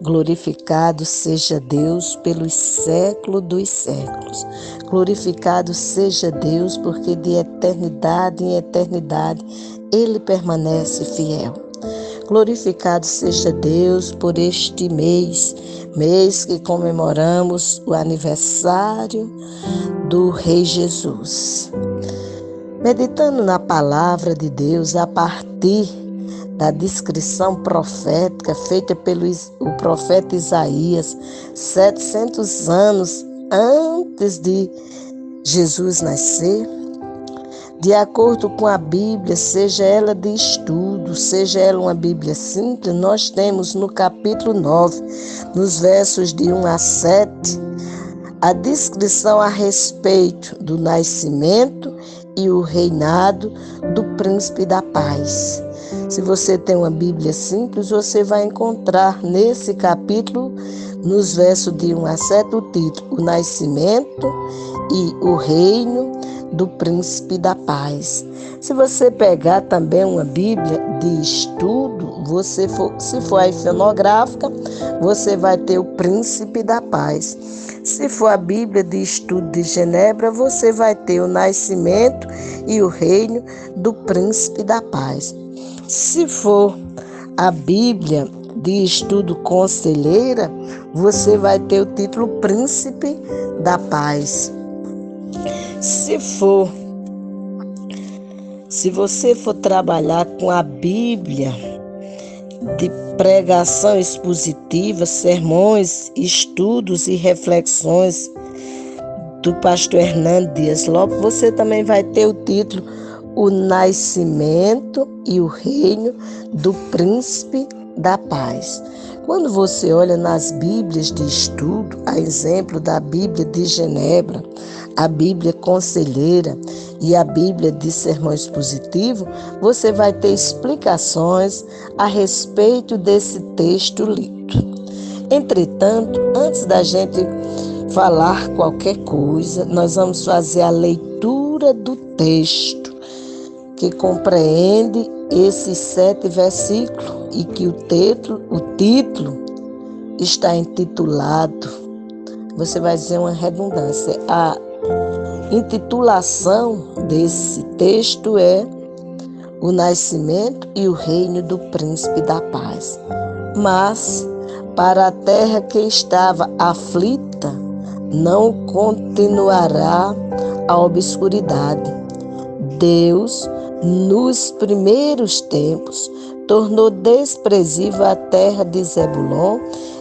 Glorificado seja Deus pelos séculos dos séculos. Glorificado seja Deus, porque de eternidade em eternidade Ele permanece fiel. Glorificado seja Deus por este mês que comemoramos o aniversário do Rei Jesus. Meditando na palavra de Deus a partir da descrição profética feita pelo profeta Isaías, 700 anos antes de Jesus nascer, de acordo com a Bíblia, seja ela de estudo, seja ela uma Bíblia simples, nós temos no capítulo 9, nos versos de 1 a 7, a descrição a respeito do nascimento e o reinado do príncipe da paz. Se você tem uma Bíblia simples, você vai encontrar nesse capítulo, nos versos de 1 a 7, o título: O Nascimento e o Reino do Príncipe da Paz. Se você pegar também uma Bíblia de estudo, se for a fonográfica, você vai ter o Príncipe da Paz. Se for a Bíblia de estudo de Genebra, você vai ter o Nascimento e o Reino do Príncipe da Paz. Se for a Bíblia de estudo conselheira, você vai ter o título Príncipe da Paz. Se você for trabalhar com a Bíblia de pregação expositiva, sermões, estudos e reflexões do pastor Hernando Dias Lopes, você também vai ter o título O Nascimento e o Reino do Príncipe da Paz. Quando você olha nas Bíblias de estudo, a exemplo da Bíblia de Genebra, a Bíblia Conselheira e a Bíblia de Sermão Expositivo, você vai ter explicações a respeito desse texto lido. Entretanto, antes da gente falar qualquer coisa, nós vamos fazer a leitura do texto, que compreende esses 7 versículos e que o título está intitulado, você vai dizer uma redundância, a intitulação desse texto é O Nascimento e o Reino do Príncipe da Paz. Mas, para a terra que estava aflita, não continuará a obscuridade. Deus, nos primeiros tempos, tornou desprezível a terra de Zebulon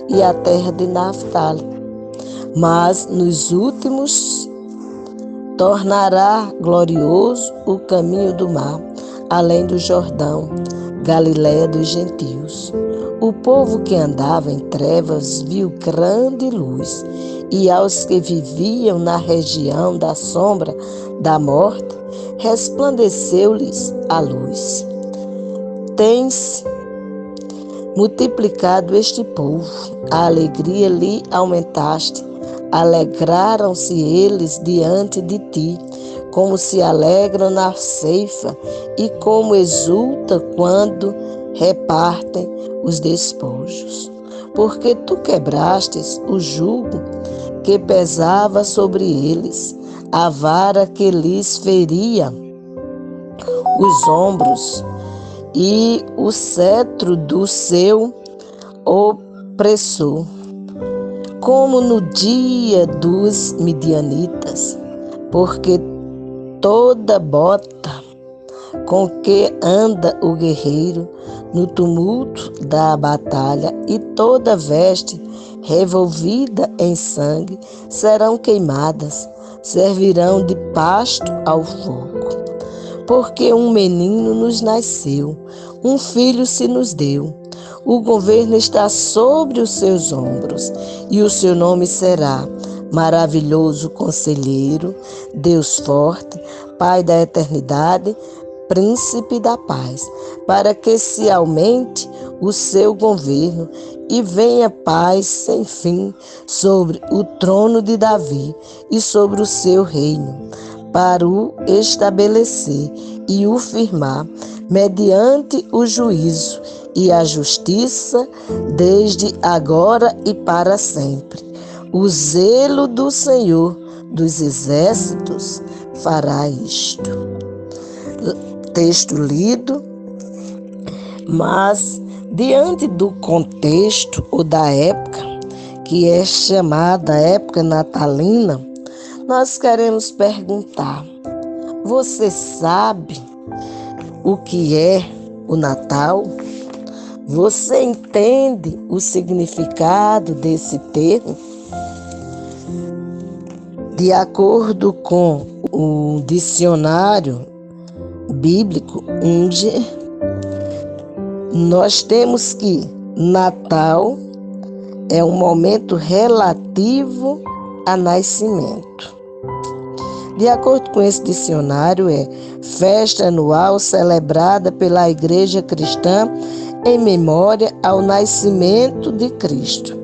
e a terra de Naftali. Mas nos últimos tornará glorioso o caminho do mar, além do Jordão, Galiléia dos gentios. O povo que andava em trevas viu grande luz, e aos que viviam na região da sombra da morte, resplandeceu-lhes a luz. Tens multiplicado este povo, a alegria lhe aumentaste, alegraram-se eles diante de ti, como se alegram na ceifa e como exultam quando repartem os despojos. Porque tu quebrastes o jugo que pesava sobre eles, a vara que lhes feria os ombros e o cetro do seu opressor, como no dia dos midianitas, porque toda bota com que anda o guerreiro no tumulto da batalha e toda veste revolvida em sangue serão queimadas, servirão de pasto ao fogo. Porque um menino nos nasceu, um filho se nos deu. O governo está sobre os seus ombros, e o seu nome será Maravilhoso Conselheiro, Deus Forte, Pai da Eternidade, Príncipe da Paz, para que se aumente o seu governo e venha paz sem fim sobre o trono de Davi e sobre o seu reino, para o estabelecer e o firmar mediante o juízo e a justiça desde agora e para sempre. O zelo do Senhor dos exércitos fará isto. Texto lido, mas diante do contexto ou da época, que é chamada época natalina, nós queremos perguntar: você sabe o que é o Natal? Você entende o significado desse termo? De acordo com o dicionário bíblico, nós temos que Natal é um momento relativo a nascimento. De acordo com esse dicionário, é festa anual celebrada pela Igreja Cristã em memória ao nascimento de Cristo.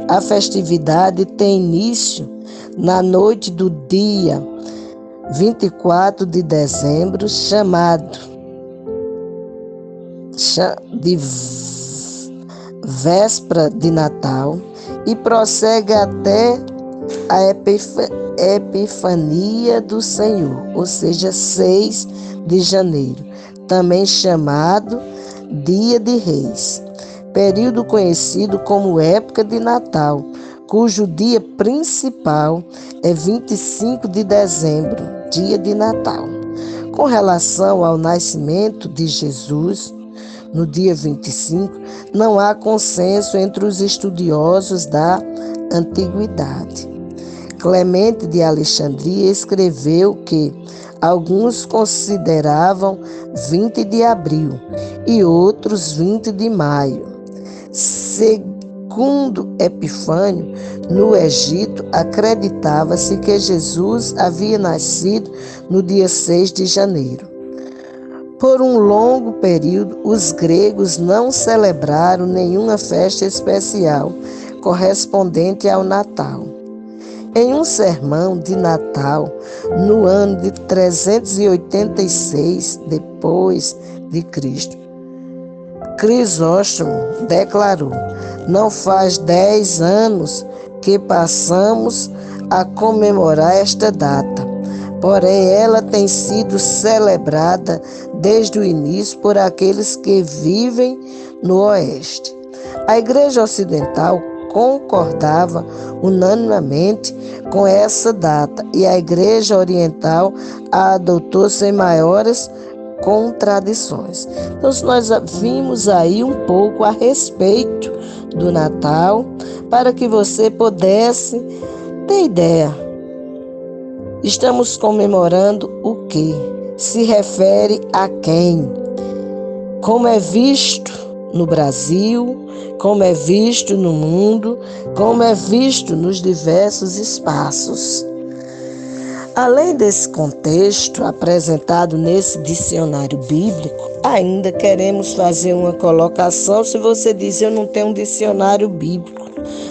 A festividade tem início na noite do dia 24 de dezembro, chamado de véspera de Natal, e prossegue até a Epifania do Senhor, ou seja, 6 de janeiro, também chamado Dia de Reis, período conhecido como época de Natal, cujo dia principal é 25 de dezembro, dia de Natal. Com relação ao nascimento de Jesus, no dia 25, não há consenso entre os estudiosos da antiguidade. Clemente de Alexandria escreveu que alguns consideravam 20 de abril e outros 20 de maio. Segundo Epifânio, no Egito, acreditava-se que Jesus havia nascido no dia 6 de janeiro. Por um longo período, os gregos não celebraram nenhuma festa especial correspondente ao Natal. Em um sermão de Natal, no ano de 386 depois de Cristo, Crisóstomo declarou: não faz 10 anos que passamos a comemorar esta data, porém ela tem sido celebrada desde o início por aqueles que vivem no Oeste. A Igreja Ocidental concordava unanimemente com essa data e a Igreja Oriental a adotou sem maiores contradições. Então, nós vimos aí um pouco a respeito do Natal, para que você pudesse ter ideia. Estamos comemorando o quê? Se refere a quem? Como é visto no Brasil, como é visto no mundo, como é visto nos diversos espaços. Além desse contexto apresentado nesse dicionário bíblico, ainda queremos fazer uma colocação. Se você diz: eu não tenho um dicionário bíblico,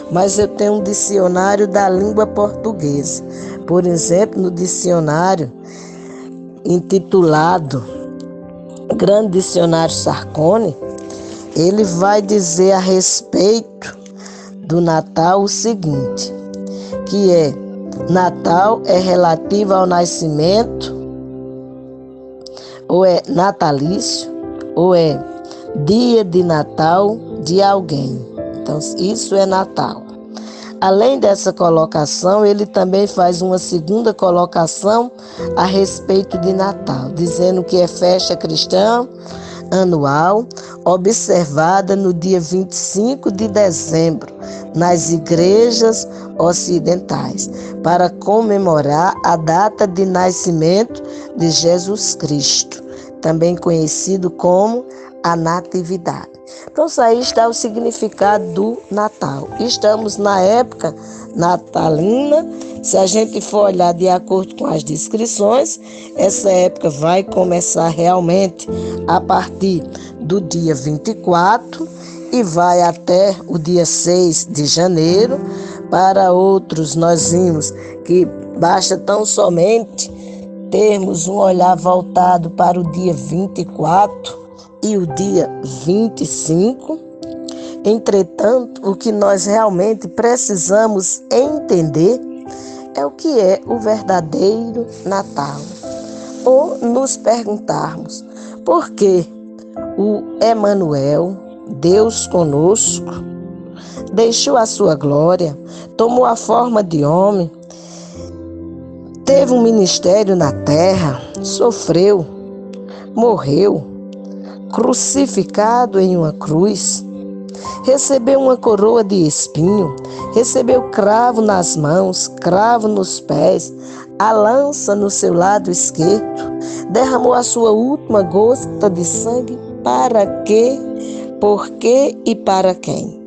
mas eu tenho um dicionário da língua portuguesa. Por exemplo, no dicionário intitulado Grande Dicionário Sarconi, ele vai dizer a respeito do Natal o seguinte, que é: Natal é relativo ao nascimento, ou é natalício, ou é dia de Natal de alguém. Então, isso é Natal. Além dessa colocação, ele também faz uma segunda colocação a respeito de Natal, dizendo que é festa cristã anual, observada no dia 25 de dezembro, nas igrejas ocidentais, para comemorar a data de nascimento de Jesus Cristo, também conhecido como a Natividade. Então, isso aí está o significado do Natal. Estamos na época natalina. Se a gente for olhar de acordo com as descrições, essa época vai começar realmente a partir do dia 24 e vai até o dia 6 de janeiro. Para outros, nós vimos que basta tão somente termos um olhar voltado para o dia 24 e o dia 25. Entretanto, o que nós realmente precisamos entender é o que é o verdadeiro Natal. Ou nos perguntarmos por que o Emanuel, Deus conosco, deixou a sua glória, tomou a forma de homem, teve um ministério na terra, sofreu, morreu, crucificado em uma cruz, recebeu uma coroa de espinho, recebeu cravo nas mãos, cravo nos pés, a lança no seu lado esquerdo, derramou a sua última gota de sangue para quê, por quê e para quem?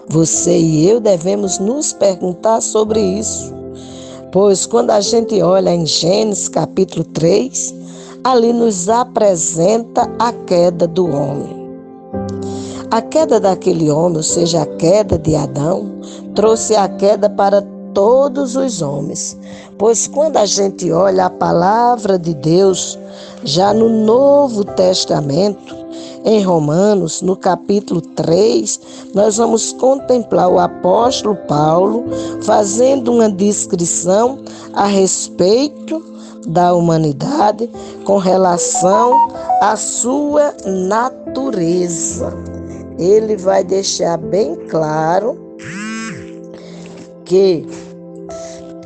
Você e eu devemos nos perguntar sobre isso, pois quando a gente olha em Gênesis capítulo 3, ali nos apresenta a queda do homem. A queda daquele homem, ou seja, a queda de Adão, trouxe a queda para todos os homens. Pois quando a gente olha a palavra de Deus, já no Novo Testamento, em Romanos, no capítulo 3, nós vamos contemplar o apóstolo Paulo fazendo uma descrição a respeito da humanidade com relação à sua natureza. Ele vai deixar bem claro que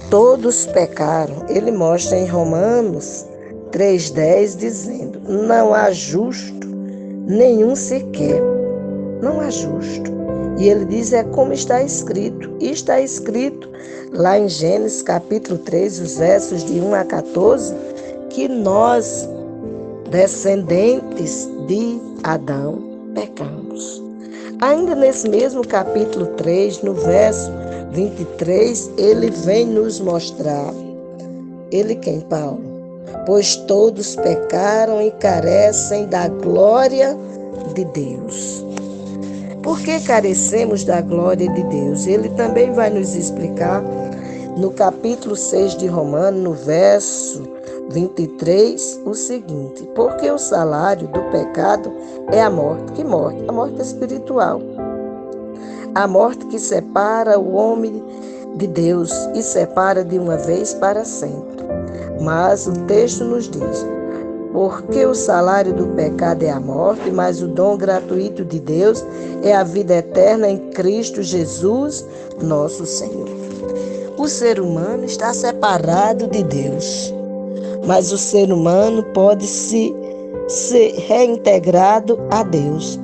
todos pecaram. Ele mostra em Romanos 3,10 dizendo: não há justo nenhum sequer, não há justo. E ele diz, é como está escrito. E está escrito lá em Gênesis capítulo 3, os versos de 1 a 14, que nós, descendentes de Adão, pecamos. Ainda nesse mesmo capítulo 3, no verso 23, ele vem nos mostrar. Ele quem, Paulo? Pois todos pecaram e carecem da glória de Deus. Por que carecemos da glória de Deus? Ele também vai nos explicar no capítulo 6 de Romanos, no verso 23, o seguinte: porque o salário do pecado é a morte. Que morte? A morte espiritual. A morte que separa o homem de Deus e separa de uma vez para sempre. Mas o texto nos diz: porque o salário do pecado é a morte, mas o dom gratuito de Deus é a vida eterna em Cristo Jesus, nosso Senhor. O ser humano está separado de Deus, mas o ser humano pode ser reintegrado a Deus.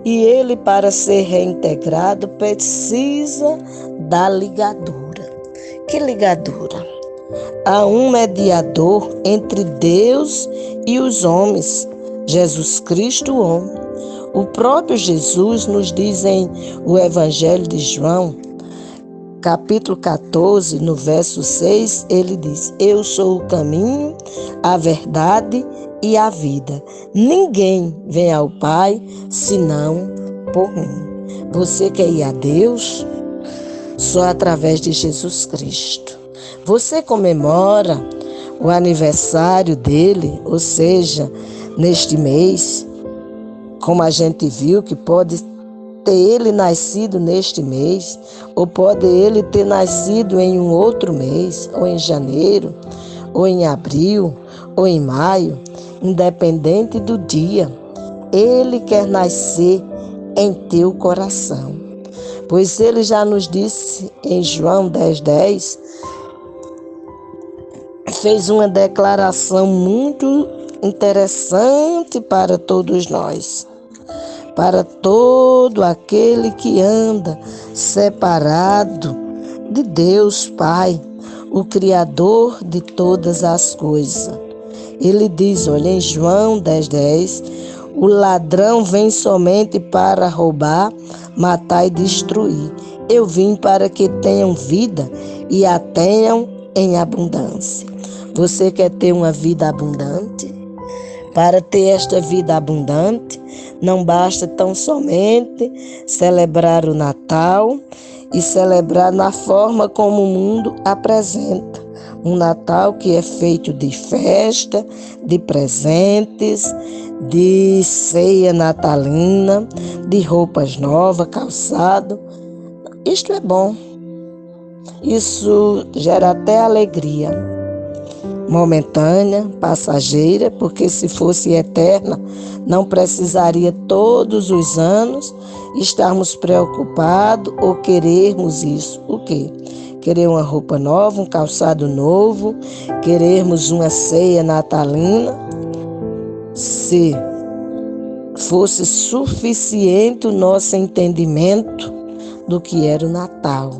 E ele, para ser reintegrado, precisa da ligadura. Que ligadura? Há um mediador entre Deus e os homens, Jesus Cristo, o homem. O próprio Jesus nos diz em o Evangelho de João, capítulo 14, no verso 6, ele diz: eu sou o caminho, a verdade e a vida. Ninguém vem ao Pai senão por mim. Você quer ir a Deus? Só através de Jesus Cristo. Você comemora o aniversário dele, ou seja, neste mês, como a gente viu que pode ter ele nascido neste mês, ou pode ele ter nascido em um outro mês, ou em janeiro, ou em abril, ou em maio, independente do dia, ele quer nascer em teu coração. Pois ele já nos disse em João 10,10, fez uma declaração muito interessante para todos nós. Para todo aquele que anda separado de Deus Pai, o Criador de todas as coisas. Ele diz, olha, em João 10,10, o ladrão vem somente para roubar, matar e destruir. Eu vim para que tenham vida e a tenham em abundância. Você quer ter uma vida abundante? Para ter esta vida abundante, não basta tão somente celebrar o Natal e celebrar na forma como o mundo apresenta. Um Natal que é feito de festa, de presentes, de ceia natalina, de roupas novas, calçado. Isto é bom. Isso gera até alegria momentânea, passageira, porque se fosse eterna, não precisaria todos os anos estarmos preocupados ou querermos isso. O quê? Querer uma roupa nova, um calçado novo, querermos uma ceia natalina. Se fosse suficiente o nosso entendimento do que era o Natal.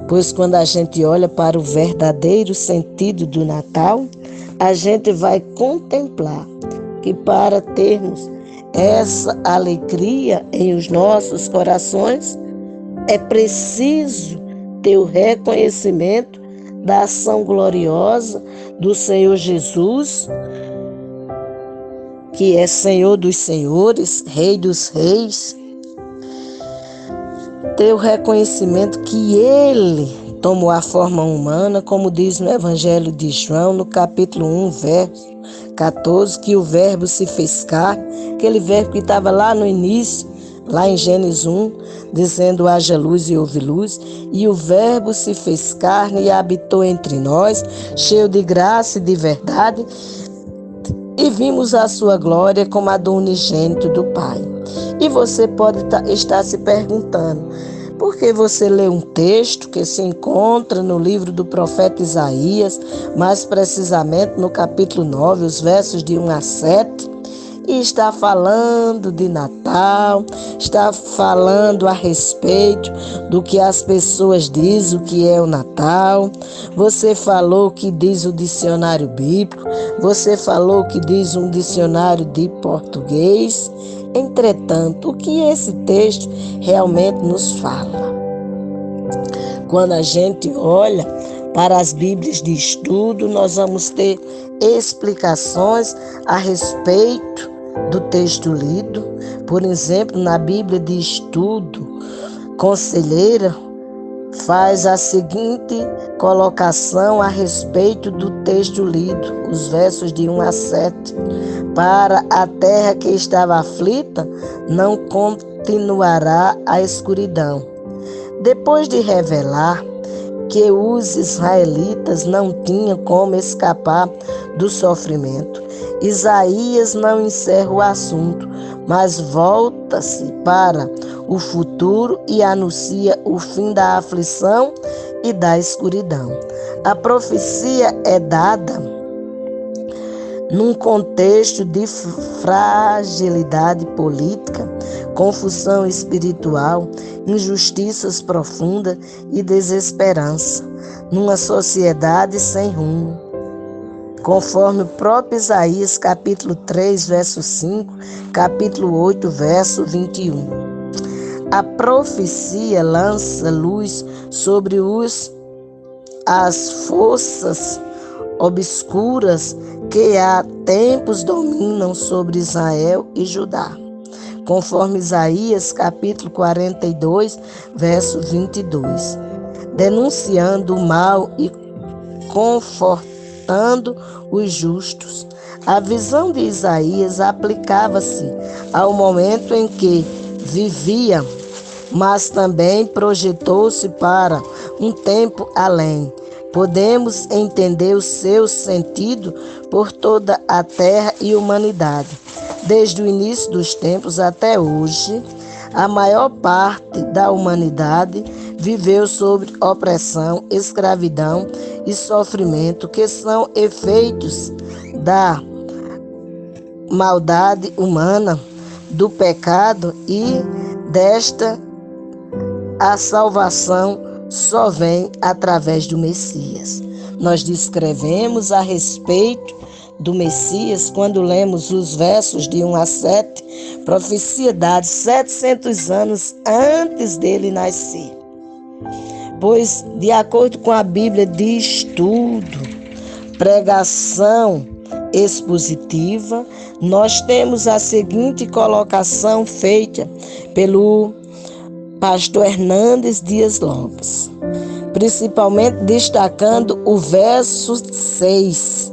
Pois quando a gente olha para o verdadeiro sentido do Natal, a gente vai contemplar que para termos essa alegria em os nossos corações, é preciso ter o reconhecimento da ação gloriosa do Senhor Jesus, que é Senhor dos senhores, Rei dos reis, ter o reconhecimento que Ele tomou a forma humana, como diz no Evangelho de João, no capítulo 1, verso 14, que o verbo se fez carne, aquele verbo que estava lá no início, lá em Gênesis 1, dizendo haja luz e houve luz, e o verbo se fez carne e habitou entre nós, cheio de graça e de verdade, e vimos a sua glória como a do unigênito do Pai. E você pode estar se perguntando, por que você lê um texto que se encontra no livro do profeta Isaías, mais precisamente no capítulo 9, os versos de 1 a 7, e está falando de Natal, está falando a respeito do que as pessoas dizem, o que é o Natal. Você falou o que diz o dicionário bíblico, você falou o que diz um dicionário de português. Entretanto, o que esse texto realmente nos fala? Quando a gente olha para as Bíblias de estudo, nós vamos ter explicações a respeito do texto lido. Por exemplo, na Bíblia de estudo conselheira, faz a seguinte colocação a respeito do texto lido, os versos de 1 a 7. Para a terra que estava aflita, não continuará a escuridão. Depois de revelar que os israelitas não tinham como escapar do sofrimento, Isaías não encerra o assunto, mas volta-se para o futuro e anuncia o fim da aflição e da escuridão. A profecia é dada num contexto de fragilidade política, confusão espiritual, injustiças profundas e desesperança, numa sociedade sem rumo. Conforme o próprio Isaías, capítulo 3, verso 5, capítulo 8, verso 21. A profecia lança luz sobre as forças obscuras que há tempos dominam sobre Israel e Judá, conforme Isaías capítulo 42, verso 22, denunciando o mal e confortando os justos. A visão de Isaías aplicava-se ao momento em que vivia, mas também projetou-se para um tempo além. Podemos entender o seu sentido por toda a terra e humanidade. Desde o início dos tempos até hoje, a maior parte da humanidade viveu sob opressão, escravidão e sofrimento, que são efeitos da maldade humana, do pecado, e desta a salvação só vem através do Messias. Nós descrevemos a respeito do Messias quando lemos os versos de 1 a 7, profecia dada 700 anos antes dele nascer. Pois, de acordo com a Bíblia de estudo, pregação expositiva, nós temos a seguinte colocação feita pelo pastor Hernandes Dias Lopes, principalmente destacando o verso 6.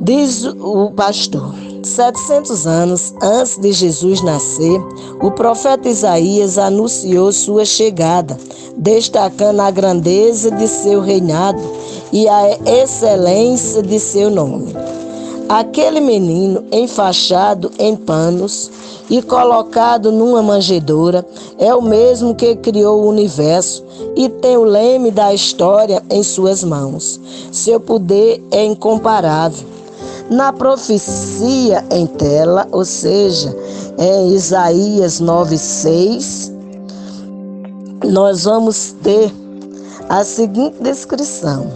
Diz o pastor: 700 anos antes de Jesus nascer, o profeta Isaías anunciou sua chegada, destacando a grandeza de seu reinado e a excelência de seu nome. Aquele menino enfaixado em panos e colocado numa manjedoura é o mesmo que criou o universo e tem o leme da história em suas mãos. Seu poder é incomparável. Na profecia em tela, ou seja, em Isaías 9:6, nós vamos ter a seguinte descrição.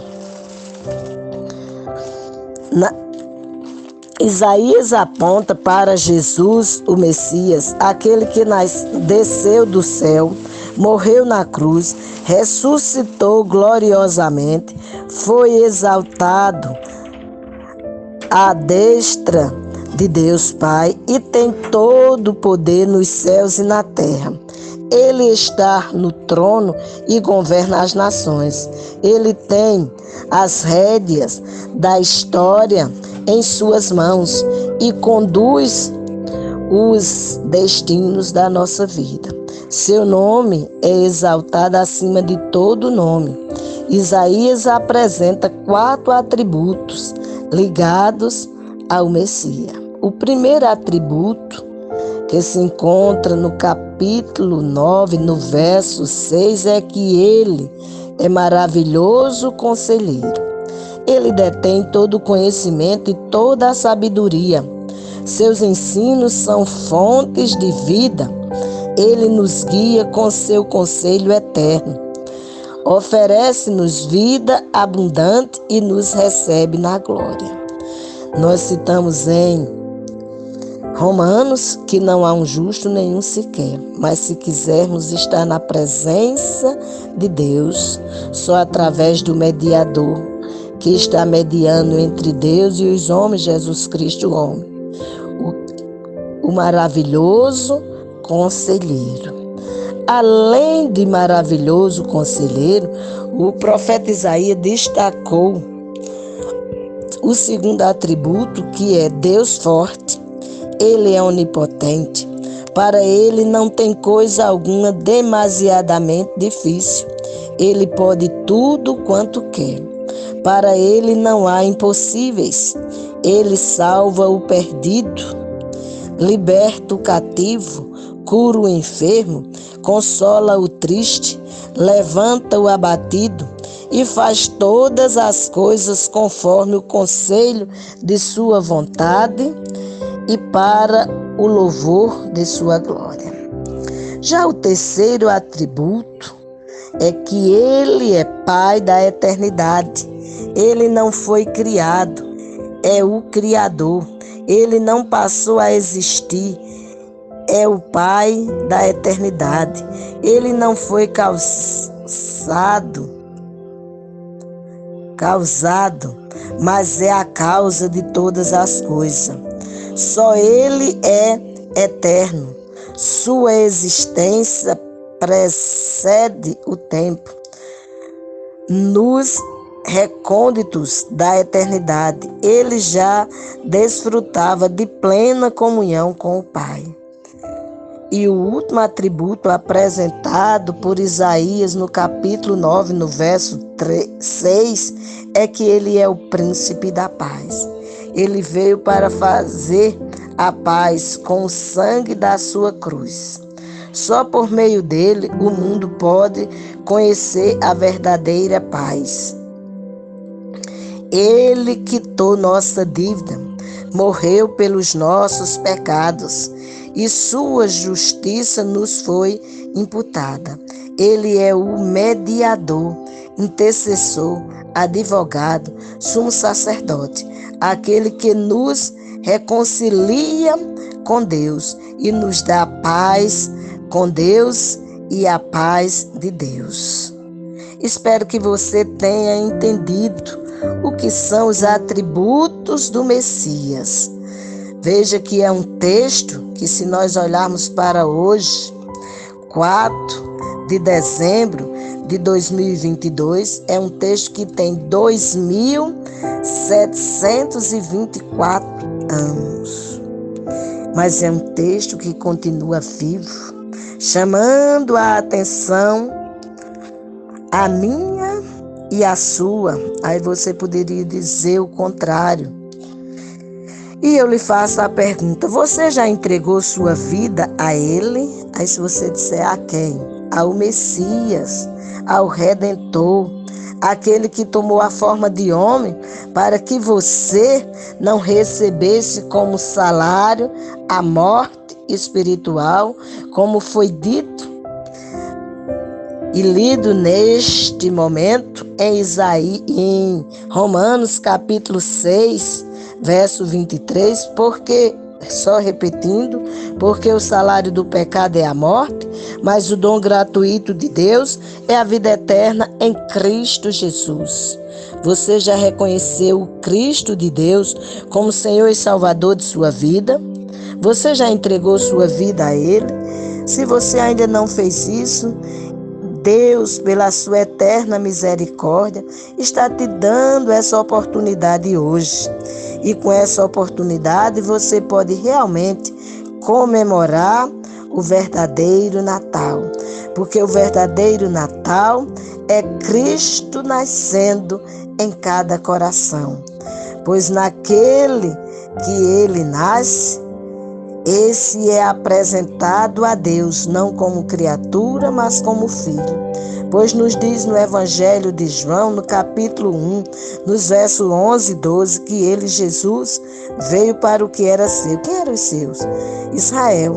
Isaías aponta para Jesus, o Messias, aquele que desceu do céu, morreu na cruz, ressuscitou gloriosamente, foi exaltado à destra de Deus Pai e tem todo o poder nos céus e na terra. Ele está no trono e governa as nações. Ele tem as rédeas da história em suas mãos e conduz os destinos da nossa vida. Seu nome é exaltado acima de todo nome. Isaías apresenta 4 atributos ligados ao Messias. O primeiro atributo, que se encontra no capítulo 9, no verso 6, é que ele é maravilhoso conselheiro. Ele detém todo o conhecimento e toda a sabedoria. Seus ensinos são fontes de vida. Ele nos guia com seu conselho eterno. Oferece-nos vida abundante e nos recebe na glória. Nós citamos em Romanos que não há um justo nenhum sequer, mas se quisermos estar na presença de Deus, só através do mediador, que está mediando entre Deus e os homens, Jesus Cristo, o homem, o maravilhoso conselheiro. Além de maravilhoso conselheiro, o profeta Isaías destacou o segundo atributo, que é Deus forte. Ele é onipotente. Para ele não tem coisa alguma demasiadamente difícil. Ele pode tudo quanto quer. Para ele não há impossíveis. Ele salva o perdido, liberta o cativo, cura o enfermo, consola o triste, levanta o abatido e faz todas as coisas conforme o conselho de sua vontade e para o louvor de sua glória. Já o terceiro atributo é que ele é Pai da eternidade. Ele não foi criado, é o Criador. Ele não passou a existir, é o Pai da eternidade. Ele não foi causado, mas é a causa de todas as coisas. Só Ele é eterno. Sua existência precede o tempo. Nos recônditos da eternidade, ele já desfrutava de plena comunhão com o Pai. E o último atributo apresentado por Isaías no capítulo 9, no verso 6, é que ele é o príncipe da paz. Ele veio para fazer a paz com o sangue da sua cruz. Só por meio dele o mundo pode conhecer a verdadeira paz. Ele quitou nossa dívida, morreu pelos nossos pecados e sua justiça nos foi imputada. Ele é o mediador, intercessor, advogado, sumo sacerdote, aquele que nos reconcilia com Deus e nos dá paz com Deus e a paz de Deus. Espero que você tenha entendido o que são os atributos do Messias. Veja que é um texto que, se nós olharmos para hoje, 4 de dezembro de 2022, é um texto que tem 2.724 anos. mas é um texto que continua vivo, chamando a atenção, a minha e a sua. Aí você poderia dizer o contrário. E eu lhe faço a pergunta: você já entregou sua vida a Ele? Aí se você disser a quem? Ao Messias, ao Redentor, aquele que tomou a forma de homem para que você não recebesse como salário a morte espiritual, como foi dito e lido neste momento em Romanos capítulo 6, verso 23, porque, só repetindo, porque o salário do pecado é a morte, mas o dom gratuito de Deus é a vida eterna em Cristo Jesus. Você já reconheceu o Cristo de Deus como Senhor e Salvador de sua vida? Você já entregou sua vida a Ele? Se você ainda não fez isso, Deus, pela sua eterna misericórdia, está te dando essa oportunidade hoje. E com essa oportunidade você pode realmente comemorar o verdadeiro Natal. Porque o verdadeiro Natal é Cristo nascendo em cada coração. Pois naquele que ele nasce, esse é apresentado a Deus, não como criatura, mas como filho. Pois nos diz no Evangelho de João, no capítulo 1, nos versos 11 e 12, que ele, Jesus, veio para o que era seu. Quem eram os seus? Israel.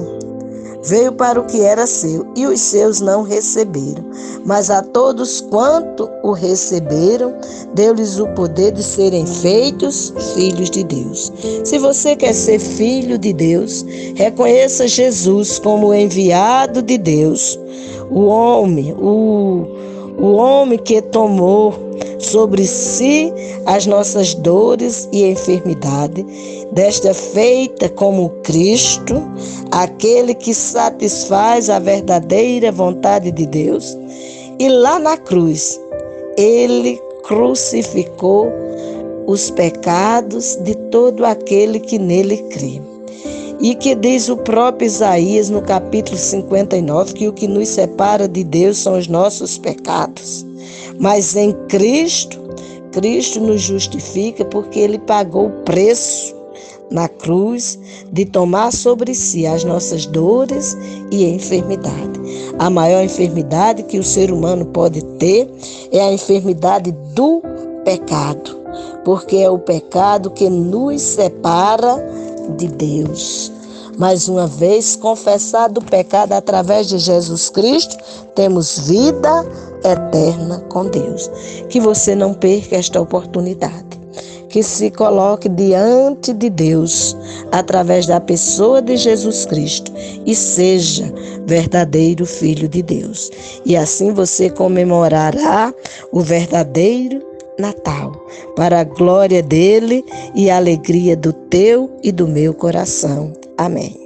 Veio para o que era seu, e os seus não receberam. Mas a todos quanto o receberam, deu-lhes o poder de serem feitos filhos de Deus. Se você quer ser filho de Deus, reconheça Jesus como o enviado de Deus, o homem que tomou sobre si as nossas dores e enfermidade, desta feita como Cristo, aquele que satisfaz a verdadeira vontade de Deus. E lá na cruz, ele crucificou os pecados de todo aquele que nele crê. E que diz o próprio Isaías no capítulo 59, que o que nos separa de Deus são os nossos pecados. Mas em Cristo nos justifica porque ele pagou o preço na cruz de tomar sobre si as nossas dores e enfermidade. A maior enfermidade que o ser humano pode ter é a enfermidade do pecado, porque é o pecado que nos separa de Deus. Mais uma vez, confessado o pecado através de Jesus Cristo, temos vida eterna com Deus. Que você não perca esta oportunidade. Que se coloque diante de Deus através da pessoa de Jesus Cristo e seja verdadeiro filho de Deus. E assim você comemorará o verdadeiro Natal, para a glória dele e a alegria do teu e do meu coração. Amém.